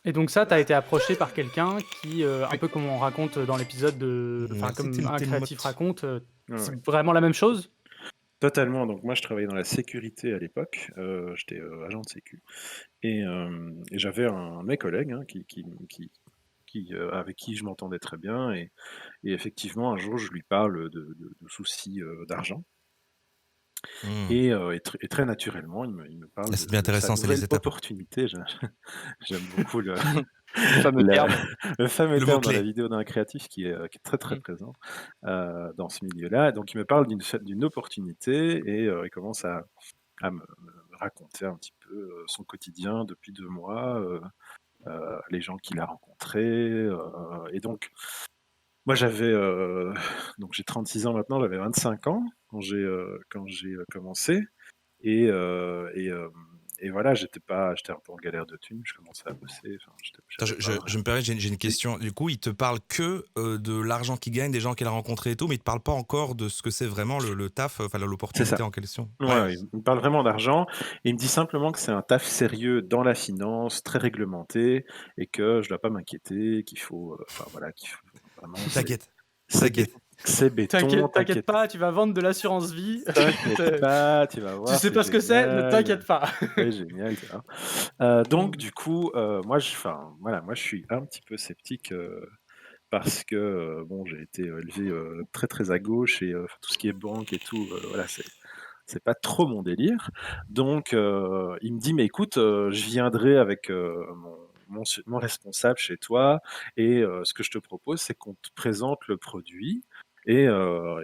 Et donc ça, tu as été approché par quelqu'un qui, un Oui. peu comme on raconte dans l'épisode C'était comme une un créatif Telmote. raconte, Ouais, c'est ouais. vraiment la même chose? Totalement, donc moi je travaillais dans la sécurité à l'époque, j'étais, agent de sécu et j'avais un de mes collègues, hein, avec qui je m'entendais très bien et effectivement un jour je lui parle de soucis, d'argent Mmh. et très naturellement il me parle Ah, c'est bien de sa intéressant, c'est nouvelle les étapes. opportunité. J'aime beaucoup Le fameux le terme. le fameux Le terme dans la mot-clé. vidéo d'un créatif qui est très, très Mmh. présent, dans ce milieu-là. Donc il me parle d'une opportunité et il commence à me raconter un petit peu, son quotidien depuis 2 mois, les gens qu'il a rencontrés, et donc moi donc j'ai 36 ans maintenant, j'avais 25 ans quand j'ai commencé et voilà, j'étais un peu en galère de thunes, je commençais à bosser, enfin Attends, j'avais pas je me permets, j'ai une oui. question. Du coup, il te parle que, de l'argent qu'il gagne, des gens qu'il a rencontrés et tout, mais il te parle pas encore de ce que c'est vraiment le taf, enfin C'est l'opportunité ça. en question? Ouais, Ouais. ouais, il me parle vraiment d'argent et il me dit simplement que c'est un taf sérieux dans la finance, très réglementé et que je dois pas m'inquiéter, qu'il faut, enfin voilà, qu'il faut vraiment T'inquiète, c'est bé t'inquiète. c'est béton, T'inquiète t'inquiète pas, tu vas vendre de l'assurance vie. t'inquiète C'est pas, tu vas Tu voir, sais c'est pas ce que c'est? Ne génial, t'inquiète pas. c'est génial, tu vois? Donc Mmh. du coup, moi voilà, moi je suis un petit peu sceptique, parce que, bon, j'ai été, élevé, très, très à gauche et tout ce qui est banque et tout, voilà, c'est pas trop mon délire. Donc il me dit: «Mais écoute, je viendrai avec, mon responsable chez toi et ce que je te propose, c'est qu'on te présente le produit et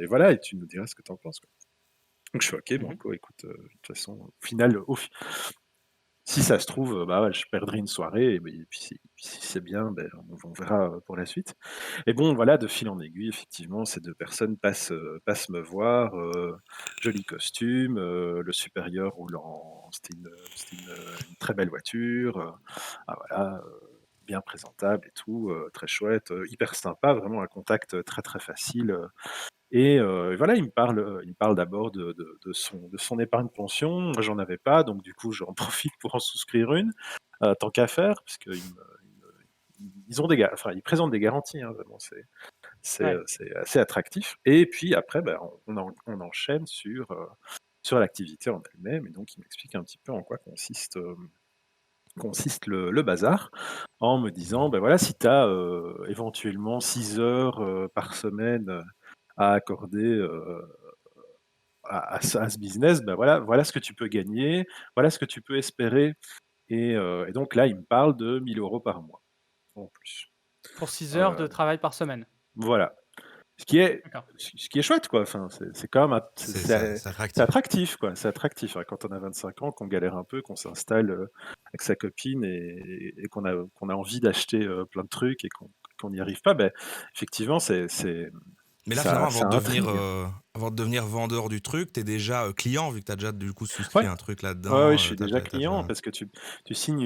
voilà et tu nous diras ce que tu en penses, quoi». Donc je fais: «OK, Mmh mh. banco, écoute, de toute façon, au final, si ça se trouve, bah, ouais, je perdrai une soirée et puis si c'est bien, ben, on verra, pour la suite». Et bon, voilà, de fil en aiguille, effectivement, ces 2 personnes passent me voir, joli costume, le supérieur roule en c'était une très belle voiture, ah voilà, bien présentable et tout, très chouette, hyper sympa, vraiment un contact, très, très facile, et voilà, il me parle d'abord de son épargne pension. Moi, j'en avais pas, donc du coup, j'en profite pour en souscrire une, tant qu'à faire, ils ont enfin, ils présentent des garanties, hein, vraiment, Ouais. c'est assez attractif et puis après, bah, on enchaîne sur l'activité en elle-même et donc il m'explique un petit peu en quoi consiste le bazar, en me disant: «Bah, voilà, si tu as, éventuellement 6 heures, par semaine, à accorder, à ce business, bah, voilà ce que tu peux gagner, voilà ce que tu peux espérer» et donc là, il me parle de 1 000 € par mois, en plus. Pour 6 heures Heu, de travail par semaine? voilà. Ce qui est D'accord. ce qui est chouette quoi, enfin c'est quand même at C'est c'est attractif. attractif quoi, c'est attractif, hein, quand on a 25 ans, qu'on galère un peu, qu'on s'installe, avec sa copine et qu'on a envie d'acheter, plein de trucs et qu'on n'y arrive pas, beh, effectivement Mais là, finalement, ça ça intrigue. avant de devenir vendeur du truc, tu es déjà, client vu que tu as déjà, du coup, souscrit Ouais, un truc ouais, ouais, là-dedans, je suis tu déjà as client déjà parce que tu signes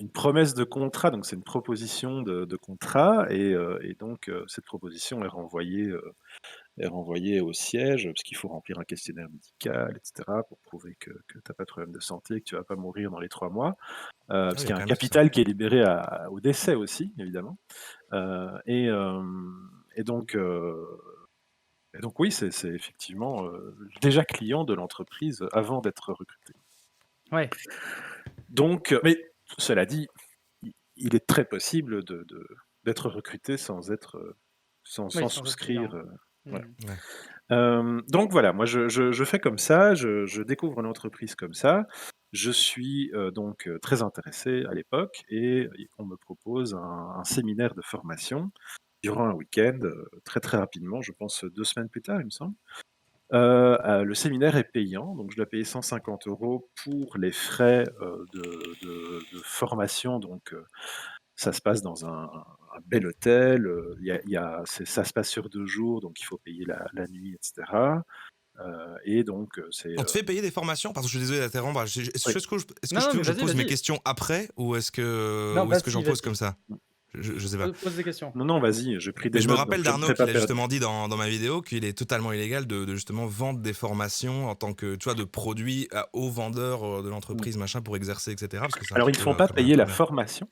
une promesse de contrat, donc c'est une proposition de contrat et donc cette proposition est renvoyé au siège, parce qu'il faut remplir un questionnaire médical et cetera pour prouver que tu as pas de problème de santé et que tu vas pas mourir dans les 3 mois. ah oui, Parce il qu'il y y a a un quand même tout ça. capital qui est libéré au décès aussi, évidemment. Et donc oui, c'est effectivement, déjà client de l'entreprise avant d'être recruté. Ouais. Donc mais cela dit, il est très possible d'être recruté sans Oui, sans être souscrire, client. voilà. Mmh. Ouais. Donc voilà, moi je fais comme ça, je découvre l'entreprise comme ça. Je suis, donc très intéressé à l'époque et on me propose un séminaire de formation durant un week-end, très, très rapidement, je pense 2 semaines plus tard, il me semble. Le séminaire est payant, donc je dois payer 150 € pour les frais, de formation, donc ça se passe dans un bel hôtel, ça se passe sur 2 jours, donc il faut payer la nuit et cetera, et donc On te fait payer des formations? Pardon, je suis désolé d'interrompre. oui. Est-ce que Non, tu non, veux mais que je vas-y, pose mes vas-y. questions après ou est-ce Non, que vas-y, j'en pose comme vas-y. ça? Je sais pas. Pose des questions. Non, non, vas-y, j'ai pris Mais des je me notes, donc rappelle je ne d'Arnaud serai pas qu'il a perdu. justement dit dans ma vidéo qu'il est totalement illégal de justement vendre des formations en tant que, tu vois, de produits aux vendeurs de Mmh. l'entreprise, machin, pour exercer, etc. Parce que c'est un Alors petit ils ne peu font pas comme un payer la commerce. formation,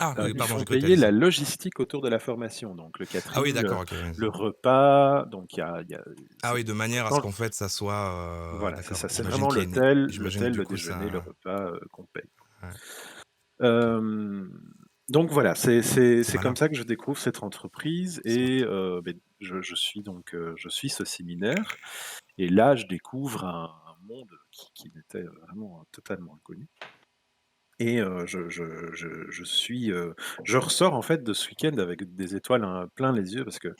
Ah oui, ils pardon, font j'ai cru que tu payer dit la ça. logistique autour de la formation, donc le Ah oui, catering, d'accord, ok. Ouais, le repas, donc il y a ah c'est oui, de manière à ce quand qu'en fait, ça soit. voilà, c'est D'accord. ça, c'est J'imagine vraiment qu'il y a une. J'imagine que l'hôtel, du le coup, déjeuner, le ça. repas, qu'on paye. Ouais, ok. Hem, donc voilà, c'est C'est c'est comme malin. ça que je découvre cette entreprise Smart. et beh, je suis donc, je suis ce séminaire et là, je découvre un monde qui m'était vraiment totalement inconnu. Et je ressors en fait de ce week-end avec des étoiles, plein les yeux parce que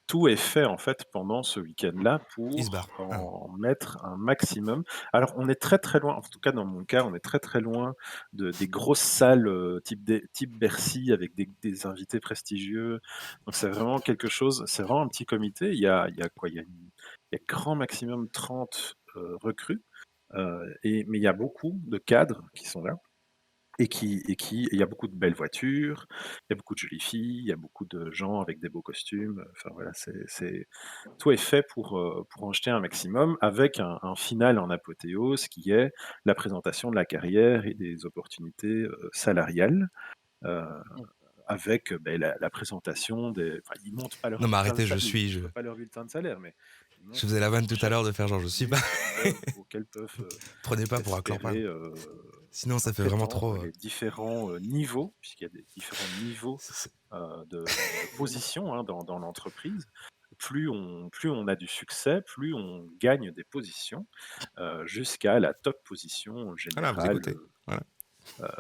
tout est fait en fait pendant ce week-end-là Il se barre. pour Ah. en mettre un maximum. Alors on est très, très loin, en tout cas dans mon cas, on est très, très loin des grosses salles, type Bercy avec des invités prestigieux. Donc c'est vraiment un petit comité. Il y a quoi? Il y a grand maximum 30 recrues, mais il y a beaucoup de cadres qui sont là. Il y a beaucoup de belles voitures, il y a beaucoup de jolies filles, il y a beaucoup de gens avec des beaux costumes, enfin voilà, tout est fait pour en jeter un maximum avec un final en apothéose qui est la présentation de la carrière et des opportunités, salariales, heu, avec, la présentation enfin, ils montrent pas leur Non, mais bulletin de arrêtez, salaire, ils montrent pas leur bulletin de salaire, mais ils je montrent faisais la les vanne tout à l'heure fourchettes de faire genre, je suis pas. auxquelles peuvent, Prenez pas pour un clampan. espérer, Sinon, ça fait vraiment trop. prétendre les différents, niveaux, puisqu'il y a des différents niveaux, C'est- c'est- de position, hein, dans l'entreprise. Plus on a du succès, plus on gagne des positions, jusqu'à la top position Voilà, vous générale, écoutez. Voilà.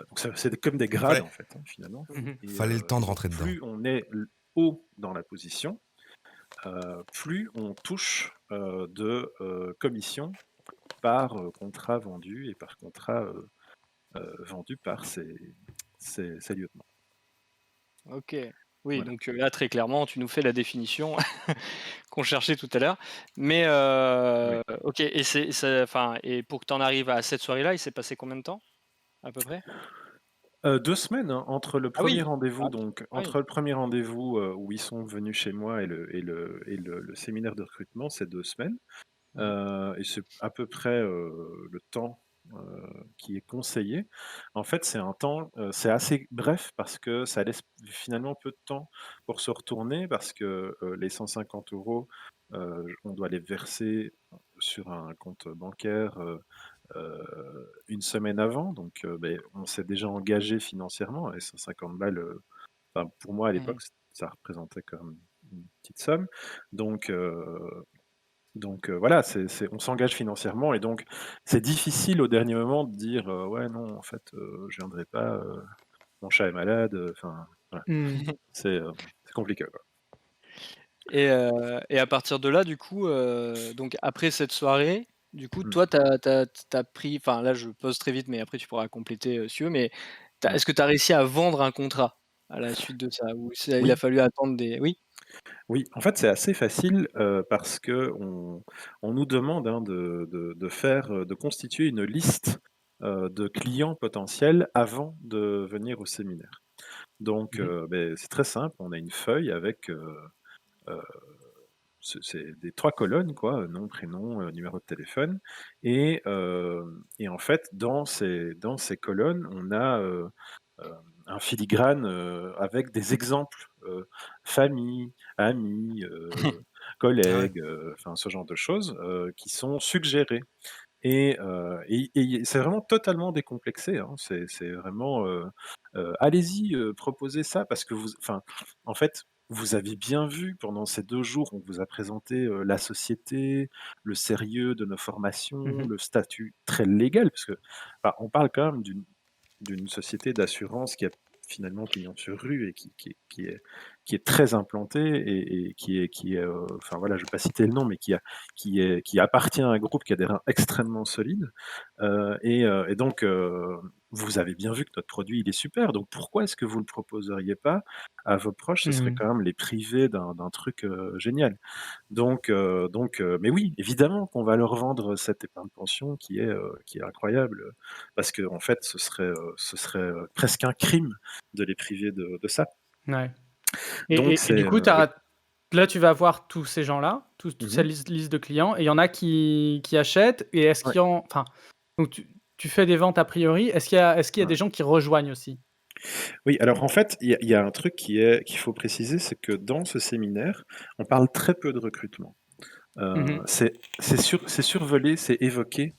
donc c'est comme des grades, Fallait, en fait, hein, finalement. Mmh. fallait le temps de Et donc rentrer dedans. plus on est haut dans la position, plus on touche, de, commissions par, contrat vendu et par contrat, vendu par ces lieutenants. OK. Oui, Voilà. donc là, très clairement, tu nous fais la définition qu'on cherchait tout à l'heure. Mais Oui. OK, et enfin, et pour que tu en arrives à cette soirée-là, il s'est passé combien de temps, à peu près? 2 semaines, hein, Ah oui! Ah oui. entre le premier rendez-vous, où ils sont venus chez moi et le séminaire de recrutement, c'est 2 semaines, Mmh. et c'est à peu près, le temps, qui est conseillé. En fait, c'est un temps, c'est assez bref parce que ça laisse finalement peu de temps pour se retourner parce que, les 150 €, on doit les verser sur un compte bancaire, 1 semaine avant, donc on s'est déjà engagé financièrement et 150 balles, enfin pour moi à Mmh. l'époque, ça représentait quand même une petite somme. Donc voilà, on s'engage financièrement et donc c'est difficile au dernier moment de dire, «Ouais, non, en fait, je viendrai pas, mon chat est malade», enfin voilà, Mmh. c'est, heu, c'est compliqué, quoi. Et à partir de là, du coup, donc après cette soirée, du coup, Mmh, toi, tu as pris, enfin, là, je pose très vite, mais après tu pourras compléter, si tu veux, mais mmh. est-ce que tu as réussi à vendre un contrat à la suite de ça? Ou il a Oui, fallu attendre des oui? oui, en fait, c'est assez facile, parce qu'on nous demande, hein, de constituer une liste, de clients potentiels avant de venir au séminaire. Donc Mmh. c'est très simple, on a une feuille avec, heu, c'est des 3 colonnes quoi, nom, prénom, numéro de téléphone et en fait dans ces colonnes, on a, heu, un filigrane, avec des exemples, famille, amis, Ah ouais. collègues, enfin ce genre de choses, qui sont suggérées et c'est vraiment totalement décomplexé, hein. C'est vraiment, allez-y, proposez ça parce que en fait, vous avez bien vu pendant ces 2 jours, on vous a présenté, la société, le sérieux de nos formations, Mmh. le statut très légal parce que, on parle quand même d'une société d'assurance qui a finalement pignon sur rue et qui est très implantée et enfin voilà, je ne vais pas citer le nom, mais qui appartient à un groupe qui a des reins extrêmement solides, et donc vous avez bien vu que notre produit, il est super, donc pourquoi est-ce que vous ne le proposeriez pas à vos proches? Ce serait Mmh. quand même les priver d'un truc, génial. Donc mais oui, évidemment qu'on va leur vendre cette épargne pension qui est incroyable, parce qu'en fait, ce serait presque un crime de les priver de ça. Ouais. Donc Et du c'est, coup, oui. là, tu vas voir tous ces gens-là, toute Mmh. cette liste de clients, et il y en a qui achètent. Et est-ce Ouais, qu'il y en enfin, donc tu fais des ventes a priori. Est-ce qu'il y a des ouais. gens qui rejoignent aussi? Oui, alors en fait, il y a un truc qu'il faut préciser, c'est que dans ce séminaire, on parle très peu de recrutement. Mmh. C'est survolé, c'est évoqué,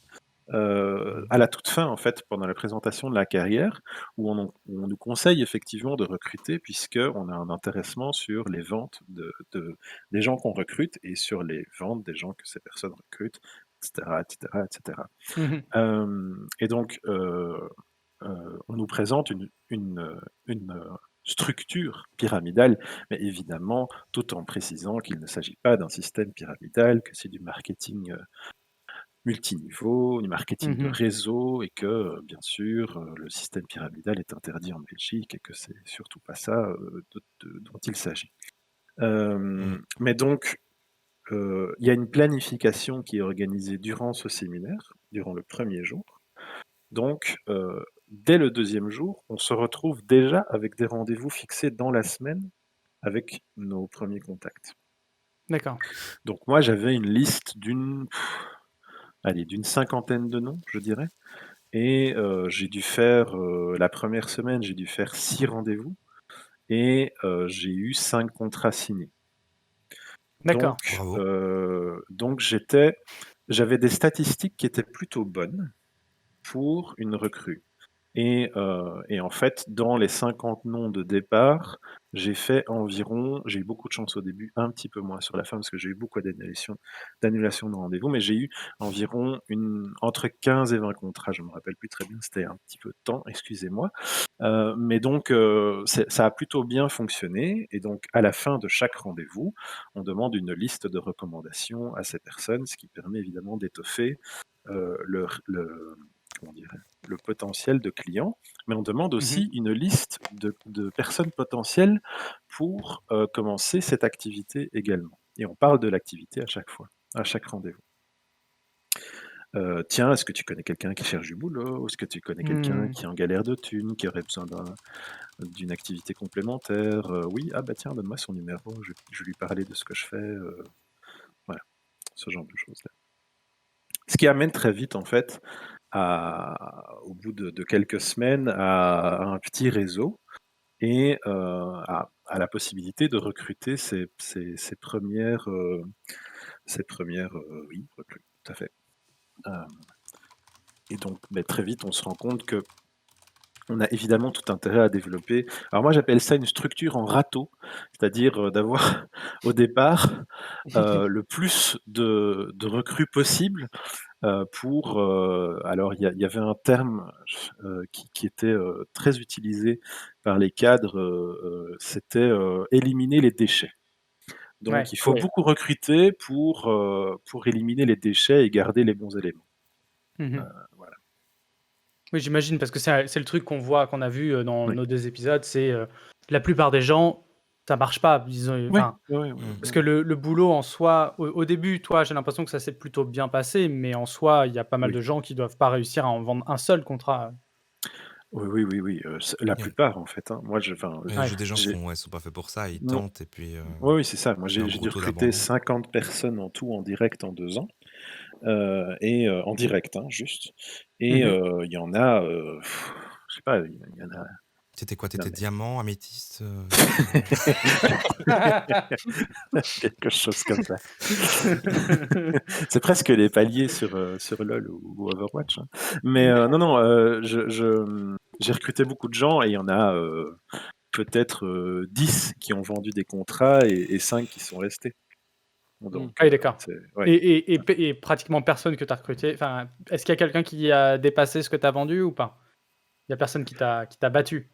à la toute fin, en fait, pendant la présentation de la carrière, où on nous conseille effectivement de recruter puisqu'on a un intéressement sur les ventes des gens qu'on recrute et sur les ventes des gens que ces personnes recrutent, et cetera, et cetera, et cetera. Mmh. Et donc, on nous présente une structure pyramidale, mais évidemment, tout en précisant qu'il ne s'agit pas d'un système pyramidal, que c'est du marketing, multiniveau, du marketing de Mmh. réseau et que, bien sûr, le système pyramidal est interdit en Belgique et que c'est surtout pas ça, dont il s'agit. Mmh. Mais donc, il y a une planification qui est organisée durant ce séminaire, durant le premier jour. Donc, dès le deuxième jour, on se retrouve déjà avec des rendez-vous fixés dans la semaine avec nos premiers contacts. D'accord. Donc moi, j'avais une liste d'une cinquantaine de noms, je dirais. Et j'ai dû faire, la première semaine, j'ai dû faire 6 rendez-vous et j'ai eu 5 contrats signés. D'accord. Donc Bravo. donc j'avais des statistiques qui étaient plutôt bonnes pour une recrue. Et en fait, dans les 50 noms de départ, j'ai eu beaucoup de chance au début, un petit peu moins sur la fin parce que j'ai eu beaucoup d'annulations de rendez-vous, mais j'ai eu environ entre 15 et 20 contrats, je me rappelle plus très bien, c'était un petit peu de temps, excusez-moi. Mais donc, ça a plutôt bien fonctionné et donc à la fin de chaque rendez-vous, on demande une liste de recommandations à ces personnes, ce qui permet évidemment d'étoffer, le comment dirais le potentiel de clients, mais on demande Mmh. aussi une liste de personnes potentielles pour, commencer cette activité également et on parle de l'activité à chaque fois, à chaque rendez-vous. «Tiens, est-ce que tu connais quelqu'un qui cherche du boulot? Est-ce que tu connais quelqu'un Mmh. qui est en galère de thunes, qui aurait besoin d'une activité complémentaire? Oui, ah bah tiens, donne-moi son numéro, je vais lui parler de ce que je fais», voilà, ce genre de choses-là. Ce qui amène très vite en fait au bout de quelques semaines, à un petit réseau et à la possibilité de recruter ses premières, oui, recrues, tout à fait. Hem et donc, beh, très vite, on se rend compte que on a évidemment tout intérêt à développer. Alors moi, j'appelle ça une structure en râteau, c'est-à-dire, d'avoir au départ, le plus de recrues possible, alors il y avait un terme, qui était, très utilisé par les cadres, c'était, éliminer les déchets. Donc Ouais. il faut Oui. beaucoup recruter pour éliminer les déchets et garder les bons éléments. Mmh. Voilà. Oui, j'imagine, parce que c'est le truc qu'on a vu, dans Oui. nos 2 épisodes. C'est, la plupart des gens, ça marche pas. Oui, Enfin, oui, oui, Mmh. parce oui, que le boulot en soi, au début, toi, j'ai l'impression que ça s'est plutôt bien passé, mais en soi, il y a pas mal oui. de gens qui doivent pas réussir à en vendre un seul contrat. Oui, oui, oui, oui, c'est la Il y a plupart en fait, hein. Moi Ouais. des gens j'ai sont pas faits pour ça, ils non, tentent et puis, oui, oui, c'est ça. Moi il y a un j'ai gros dû taux recruter d'abandon. 50 personnes en tout en direct en 2 ans. En direct, hein, juste. Et Mmh. il y en a, je sais pas, il y en a C'était quoi? Tu non étais mais diamant, améthyste, quelque chose comme ça. C'est presque les paliers sur LOL ou Overwatch, hein. Mais non, non, j'ai recruté beaucoup de gens et il y en a, peut-être, 10 qui ont vendu des contrats et 5 qui sont restés. Mmh. Donc Ah oui, d'accord. c'est ouais. Et pratiquement personne que tu as recruté, enfin, est-ce qu'il y a quelqu'un qui a dépassé ce que tu as vendu ou pas? Il y a personne qui t'a battu?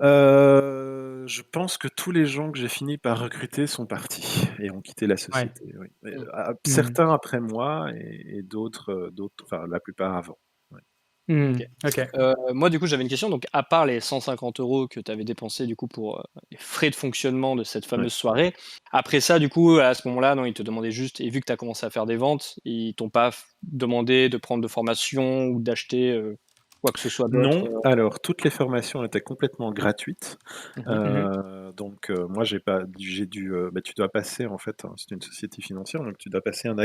Je pense que tous les gens que j'ai fini par recruter sont partis et ont quitté la Ouais. société, oui. Mmh. Mmh. Certains après moi et d'autres, enfin la plupart avant. Ouais. Mmh. OK. OK. Moi, du coup, j'avais une question. Donc, à part les 150 € que tu avais dépensés, du coup, pour, les frais de fonctionnement de cette Ouais. fameuse soirée, après ça, du coup, à ce moment-là, non, ils te demandaient juste, et vu que tu as commencé à faire des ventes, ils t'ont pas demandé de prendre de formation ou d'acheter, Quoi que ce soit d'autre, Non, alors toutes les formations étaient complètement gratuites. Mmh. Donc moi j'ai dû, tu dois passer en fait, hein, c'est une société financière, donc tu dois passer hem,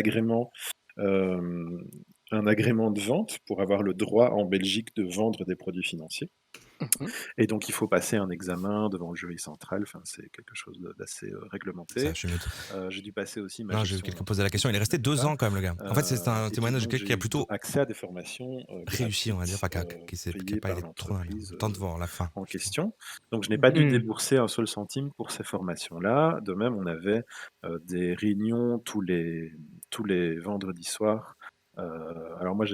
un agrément de vente pour avoir le droit en Belgique de vendre des produits financiers. Mmh. Et donc il faut passer un examen devant le jury central, enfin c'est quelque chose d'assez, Ça, réglementé. je suis mute. J'ai dû passer aussi ma Non, j'ai vu gestion quelqu'un poser la question. Il est d'entreprise, resté même 2 ça. ans quand même, le gars. En fait, c'est un Et puis témoignage de donc quelqu'un qui a j'ai eu plutôt accès à des formations, réussi, on va dire, gratuites, enfin qui est payées pas par allé trop loin, là. l'entreprise, Le temps de voir la fin, en justement. question. Donc je n'ai pas dû Mmh. débourser un seul centime pour ces formations-là. De même, on avait, des réunions tous les vendredis soirs. Alors moi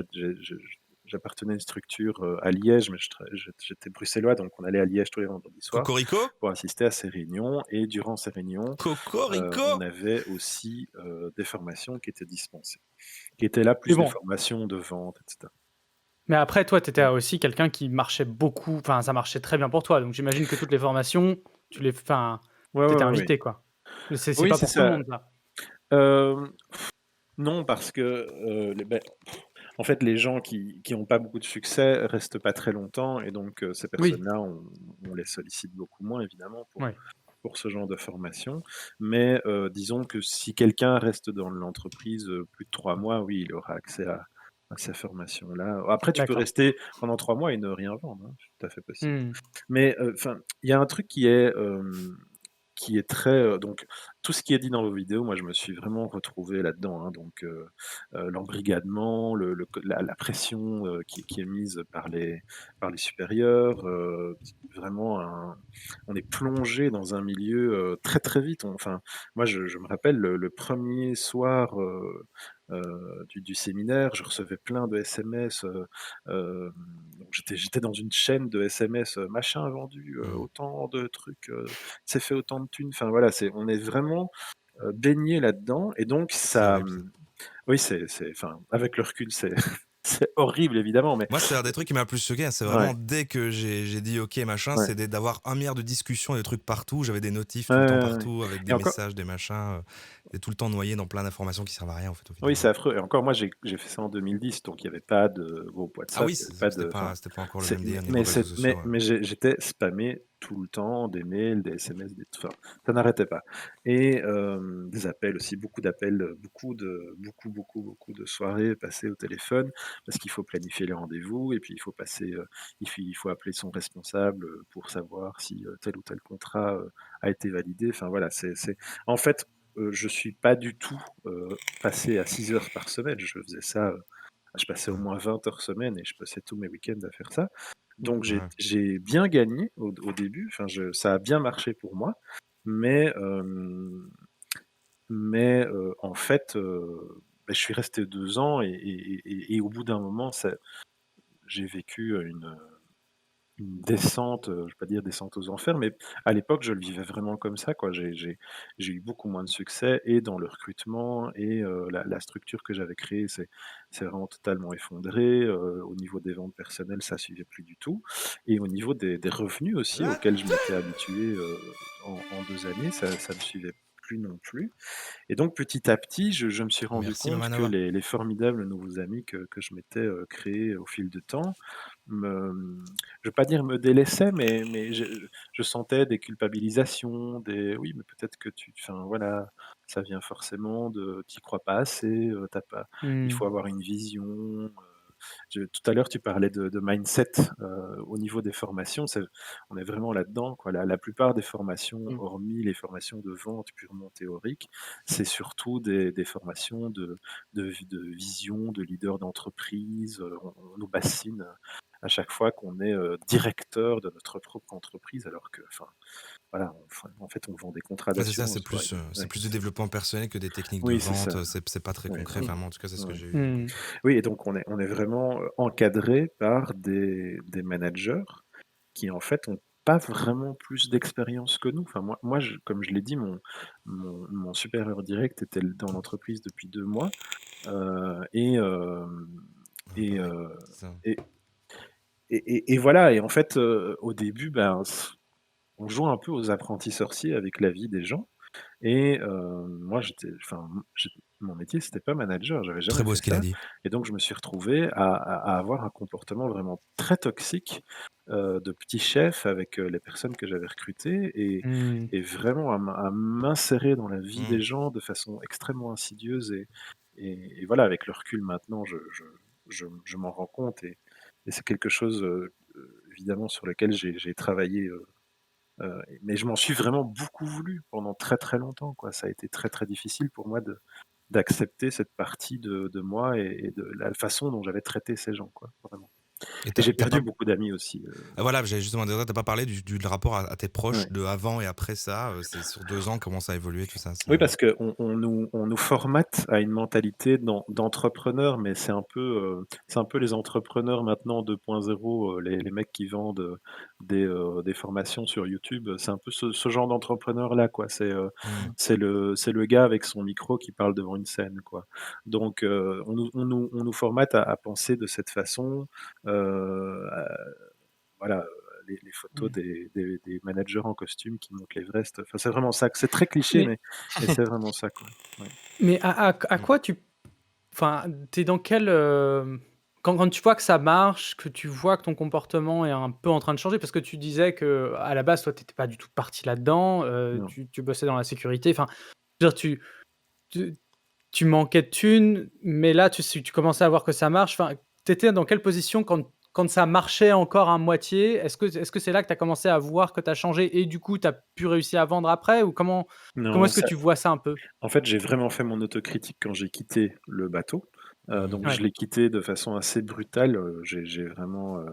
j'appartenais à une structure, à Liège, mais j'étais bruxellois, donc on allait à Liège tous les vendredis soirs Cocorico? pour assister à ces réunions, et durant ces réunions, on Cocorico? avait aussi, des formations qui étaient dispensées, qui étaient là Mais plus des bon, formations de vente, etc. mais après toi, tu étais Mmh. aussi quelqu'un qui marchait beaucoup, enfin ça marchait très bien pour toi, donc j'imagine que toutes les formations, enfin, Ouais, tu ouais, étais ouais, ouais. invité quoi. Mais c'est Oui, pas c'est pour tout le ça. monde ça. Hem, non, parce que, en fait, les gens qui ont pas beaucoup de succès restent pas très longtemps, et donc ces Oui, personnes-là, on les sollicite beaucoup moins évidemment ouais. pour ce genre de formation. Mais disons que si quelqu'un reste dans l'entreprise, plus de 3 mois, oui, il aura accès à ces formations-là. Après, tu peux D'accord. rester pendant 3 mois et ne rien vendre, hein, c'est tout à fait possible. Mmh. Mais enfin, il y a un truc qui est très, donc tout ce qui est dit dans vos vidéos, moi je me suis vraiment retrouvé là-dedans, hein, donc l'embrigadement, la pression, qui est mise par les supérieurs, vraiment on est plongé dans un milieu, très, très vite. Enfin, moi je me rappelle le 1er soir, du séminaire, je recevais plein de SMS, donc j'étais dans une chaîne de SMS, machin vendu, Mmh. autant de trucs, s'est fait autant de thunes. Enfin voilà, on est vraiment, baigné là-dedans, et donc C'est ça, horrible, ça. oui, enfin, avec le recul, c'est c'est horrible évidemment, mais Moi, c'est un des trucs qui m'a le plus choqué, hein, c'est vraiment ouais, dès que j'ai dit OK, machin, ouais. c'est d'avoir un milliard de discussions et de trucs partout. J'avais des notifs Ouais, tout le temps ouais, ouais, partout avec et des encore messages, des machins, et tout le temps noyé dans plein d'informations qui servent à rien, en fait, au final, oui, hein. c'est affreux, et encore moi j'ai fait ça en 2010, donc il y avait pas de groupe Ah WhatsApp, oui, il y avait pas de, enfin, c'était pas encore le c'est même délire niveau mais réseaux sociaux, ouais. j'étais spammé tout le temps, des mails, des SMS, enfin, ça n'arrêtait pas, et des appels aussi, beaucoup d'appels, beaucoup de soirées passées au téléphone, parce qu'il faut planifier les rendez-vous, et puis il faut passer, il faut appeler son responsable, pour savoir si, tel ou tel contrat, a été validé. Enfin voilà, c'est en fait, je suis pas du tout, passé à 6 heures par semaine. Je faisais ça, je passais au Mmh. moins 20 heures semaine, et je passais tous mes week-ends à faire ça. Donc j'ai Ouais. j'ai bien gagné au début, enfin ça a bien marché pour moi, mais en fait, je suis resté 2 ans, et au bout d'un moment, j'ai vécu, une descente, je vais pas dire descente aux enfers, mais à l'époque, je le vivais vraiment comme ça, quoi. J'ai eu beaucoup moins de succès, et dans le recrutement, et la structure que j'avais créée c'est vraiment totalement effondré. Au niveau des ventes personnelles, ça suivait plus du tout, et au niveau des revenus aussi auxquels je m'étais habitué, en 2 années, ça ne suivait plus non plus, et donc petit à petit, je me suis rendu Merci, compte que Mamanova. les formidables nouveaux amis que je m'étais, créés au fil de temps, je veux pas dire me délaissait, mais je sentais des culpabilisations, «Oui, mais peut-être que enfin voilà, ça vient forcément de tu crois pas assez, tu pas il Mmh. faut avoir une vision», tout à l'heure tu parlais de mindset, au niveau des formations, on est vraiment là-dedans, quoi. La plupart des formations, Mmh. hormis les formations de vente purement théoriques, c'est surtout des formations de vision, de leader d'entreprise, on nous bassine à chaque fois qu'on est, directeur de notre propre entreprise, alors que, enfin, voilà, en fait, on vend des contrats Ouais, c'est ça, d'assurance, quoi, et donc c'est ouais, plus du développement personnel que des techniques de oui, c'est vente, ça, c'est pas très ouais, concret, ouais, Mmh. enfin, moi, en tout cas, c'est ce que ouais. j'ai eu. Mmh. Oui, et donc on est vraiment, encadré par des managers qui, en fait, ont pas vraiment plus d'expérience que nous. Enfin moi comme je l'ai dit, mon supérieur direct était dans l'entreprise depuis 2 mois, et Ouais, et pareil, c'est ça. et et voilà, et en fait, au début, ben, on joue un peu aux apprentis sorciers avec la vie des gens, et moi j'étais, enfin, mon métier, c'était pas manager, j'avais Très jamais beau fait ce qu'il a ça dit. et donc je me suis retrouvé à avoir un comportement vraiment très toxique, de petit chef avec, les personnes que j'avais recrutées Mmh. et vraiment à m'insérer dans la vie Mmh. des gens de façon extrêmement insidieuse et voilà, avec le recul maintenant, je m'en rends compte et c'est quelque chose, évidemment sur lequel j'ai travaillé, mais je m'en suis vraiment beaucoup voulu pendant très, très longtemps, quoi. Ça a été très, très difficile pour moi d'accepter cette partie de moi et de la façon dont j'avais traité ces gens, quoi, vraiment. Et Et tu j'ai as pas perdu beaucoup d'amis aussi, Ah voilà, j'allais justement dire ça, tu pas parlé du rapport à tes proches ouais. de avant et après ça, c'est sur 2 ans, comment ça a évolué tout ça? Oui, parce qu'on nous formate à une mentalité d'entrepreneur, mais c'est un peu les entrepreneurs maintenant 2.0, les mecs qui vendent, des formations sur YouTube, c'est un peu ce genre d'entrepreneur-là, quoi. Mmh. C'est le gars avec son micro qui parle devant une scène, quoi. Donc on nous formate à penser de cette façon, voilà, les photos Mmh. des managers en costume qui montent l'Everest. Enfin, c'est vraiment ça, c'est très cliché, Mais mais c'est vraiment ça, quoi. Ouais. mais à Mmh. quoi tu enfin, tu dans quel, quand tu vois que ça marche, que tu vois que ton comportement est un peu en train de changer, parce que tu disais qu'à la base, toi, tu étais pas du tout parti là-dedans, Non. tu bossais dans la sécurité, enfin, je veux dire, tu tu manquais de thunes, mais là, tu commençais à voir que ça marche. Enfin, tu étais dans quelle position quand ça marchait encore à moitié? Est-ce que c'est là que tu as commencé à voir que tu as changé et du coup, tu as pu réussir à vendre après? Ou comment Non, est-ce que ça tu vois ça un peu? en fait, j'ai vraiment fait mon autocritique quand j'ai quitté le bateau. Mmh. Donc je Ouais. l'ai quitté de façon assez brutale, j'ai vraiment,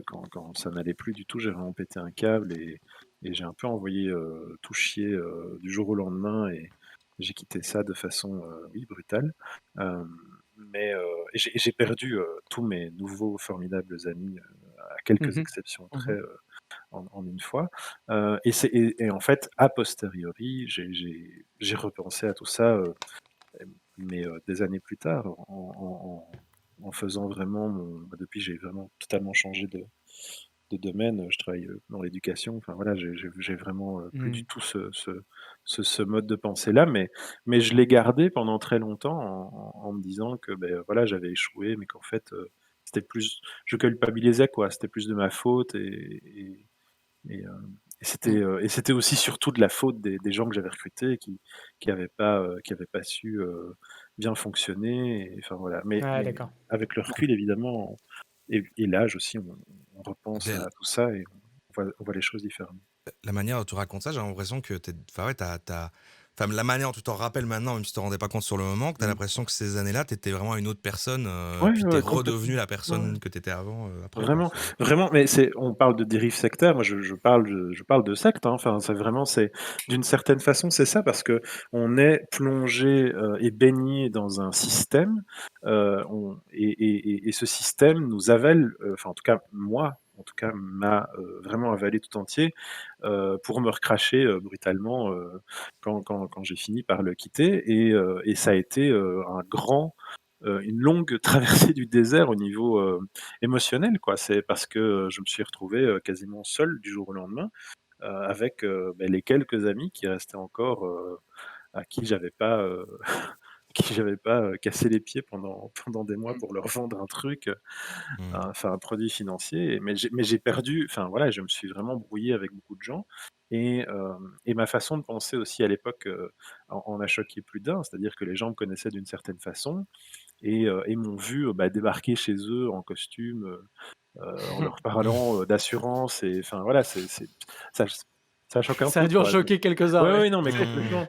quand ça n'allait plus du tout, j'ai vraiment pété un câble et j'ai un peu envoyé, tout chier, du jour au lendemain et j'ai quitté ça de façon, oui, brutale. Hem, et j'ai perdu, tous mes nouveaux formidables amis, à quelques Mmh mh. exceptions près, Mmh. en une fois. Et en fait, a posteriori, j'ai repensé à tout ça, mais des années plus tard, en faisant vraiment depuis, j'ai vraiment totalement changé de domaine. Je travaille, dans l'éducation. Enfin voilà, j'ai vraiment, plus du Mmh. tout ce mode de pensée-là, mais je l'ai gardé pendant très longtemps en me disant que, beh, voilà, j'avais échoué, mais qu'en fait, c'était plus je culpabilisais, quoi. C'était plus de ma faute et hem Mmh. et c'était aussi surtout de la faute des gens que j'avais recrutés qui avaient pas su, bien fonctionner et enfin voilà. Mais Ouais, mais d'accord. avec le recul évidemment et l'âge aussi, on repense Beh, à tout ça et on voit les choses différemment. la manière dont tu racontes ça, j'ai l'impression que tu enfin ouais, tu enfin la manière dont tu t'en rappelles maintenant, même si tu te rendais pas compte sur le moment, que tu as Mmh. l'impression que ces années-là, tu étais vraiment une autre personne, Ouais, puis ouais, tu es ouais, redevenu complètement. la Ouais, ouais. personne que tu étais avant, après quoi, Vraiment, c'est vraiment, mais on parle de dérive sectaire, moi je parle de secte, hein, enfin c'est d'une certaine façon c'est ça parce que on est plongé, et baigné dans un système, on et ce système nous avale, enfin en tout cas moi, en tout cas m'a, vraiment avalé tout entier, pour me recracher, brutalement, quand j'ai fini par le quitter et ça a été, une longue traversée du désert au niveau, émotionnel, quoi. C'est parce que, je me suis retrouvé, quasiment seul du jour au lendemain, avec, les quelques amis qui restaient encore, à qui j'avais pas, qui j'avais pas, cassé les pieds pendant des mois pour leur vendre un truc, mmh. enfin un produit financier. Mais j'ai perdu enfin voilà, je me suis vraiment brouillé avec beaucoup de gens et ma façon de penser aussi à l'époque, en a choqué plus d'un. C'est-à-dire que les gens me connaissaient d'une certaine façon et m'ont vu, débarquer chez eux en costume, en leur parlant, d'assurance et enfin voilà, ça ça choque un Ça a peu dû en quoi. choquer quelques-uns, Ouais, ouais. ouais, non, mais Mmh. complètement.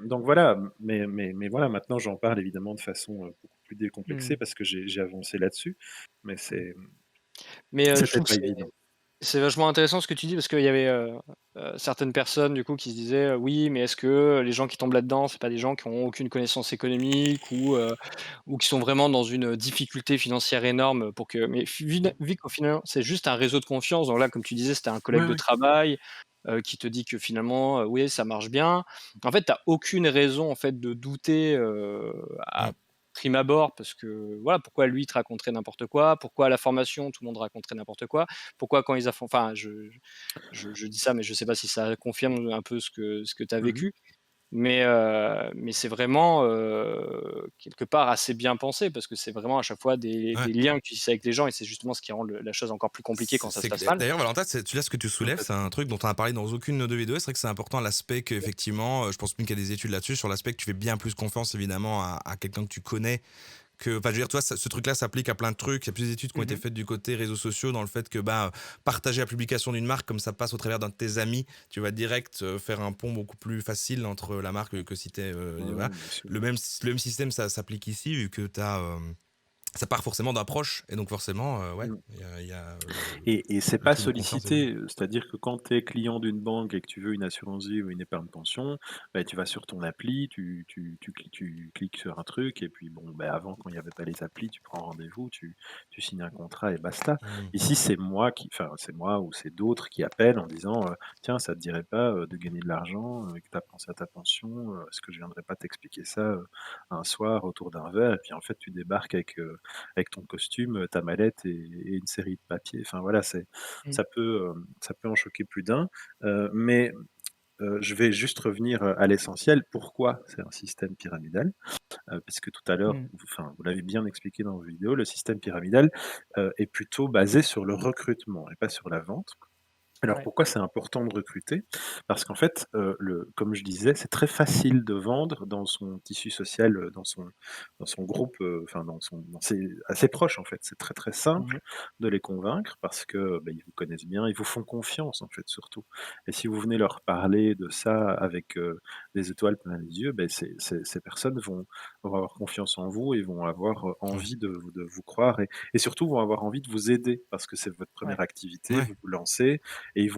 Donc voilà, mais voilà, maintenant j'en parle évidemment de façon, beaucoup plus décomplexée Mmh. parce que j'ai avancé là-dessus, mais Mais je c'était trouve que pas évident. c'est vachement intéressant ce que tu dis parce qu'il y avait, certaines personnes du coup qui se disaient, «Oui, mais est-ce que les gens qui tombent là-dedans, c'est pas des gens qui ont aucune connaissance économique ou qui sont vraiment dans une difficulté financière énorme pour que» mais vu qu'au final, c'est juste un réseau de confiance, donc là, comme tu disais, c'était un collègue Ouais, de ouais. travail, qui te dit que finalement, oui, ça marche bien. En fait, tu as aucune raison, en fait, de douter, à Mmh. prime abord parce que, voilà, pourquoi lui, il te raconterait n'importe quoi? Pourquoi à la formation, tout le monde raconterait n'importe quoi? Pourquoi quand ils a enfin, je dis ça, mais je sais pas si ça confirme un peu ce que tu as Mmh. vécu. Mais c'est vraiment, quelque part assez bien pensé parce que c'est vraiment à chaque fois des Ouais. liens que tu tisses avec les gens et c'est justement ce qui rend la chose encore plus compliquée quand ça se passe mal. D'ailleurs, Valentin, tu là, ce que tu soulèves, c'est un Complètement. truc dont on a parlé dans aucune de nos deux vidéos. C'est vrai que c'est important l'aspect qu'effectivement, je pense même qu'il y a des études là-dessus, sur l'aspect que tu fais bien plus confiance évidemment à quelqu'un que tu connais. Enfin, je veux dire, toi, ce truc-là s'applique à plein de trucs. Il y a plusieurs études qui ont été Mmh. faites du côté réseaux sociaux dans le fait que partager la publication d'une marque, comme ça passe au travers d'un de tes amis, tu vas direct faire un pont beaucoup plus facile entre la marque que si t'es. Ouais, Voilà. ouais, bien sûr. Le même système, ça s'applique ici, vu que ça part forcément d'un proche. Et donc, forcément, ouais, Mm. il y a Et c'est le pas truc de confiance évidemment. sollicité, c'est-à-dire que quand tu es client d'une banque et que tu veux une assurance vie ou une épargne pension, bah, tu vas sur ton appli, tu cliques sur un truc et puis bon, bah, avant quand il y avait pas les applis, tu prends rendez-vous, tu signes un contrat et basta. Mmh. Ici, c'est moi ou c'est d'autres qui appellent en disant, «Tiens, ça te dirait pas, de gagner de l'argent, que tu as pensé à ta pension, est-ce que je viendrais pas t'expliquer ça, un soir autour d'un verre?» Et puis en fait, tu débarques avec ton costume, ta mallette et une série de papiers. Enfin voilà, Mmh. ça peut en choquer plus d'un. Mais je vais juste revenir, à l'essentiel. Pourquoi c'est un système pyramidal? Puisque tout à l'heure, Mmh. vous l'avez bien expliqué dans vos vidéos, le système pyramidal, est plutôt basé sur le recrutement et pas sur la vente. Alors Ouais. pourquoi c'est important de recruter? Parce qu'en fait, comme je disais, c'est très facile de vendre dans son tissu social, dans son groupe, enfin dans ses à ses proches en fait. C'est très, très Mmh. simple de les convaincre parce que, ils vous connaissent bien, ils vous font confiance en fait surtout. Et si vous venez leur parler de ça avec, des étoiles plein les yeux, ces personnes vont avoir confiance en vous et vont avoir, Ouais. envie de vous croire et surtout vont avoir envie de vous aider parce que c'est votre première Ouais. activité, Ouais. vous vous lancez et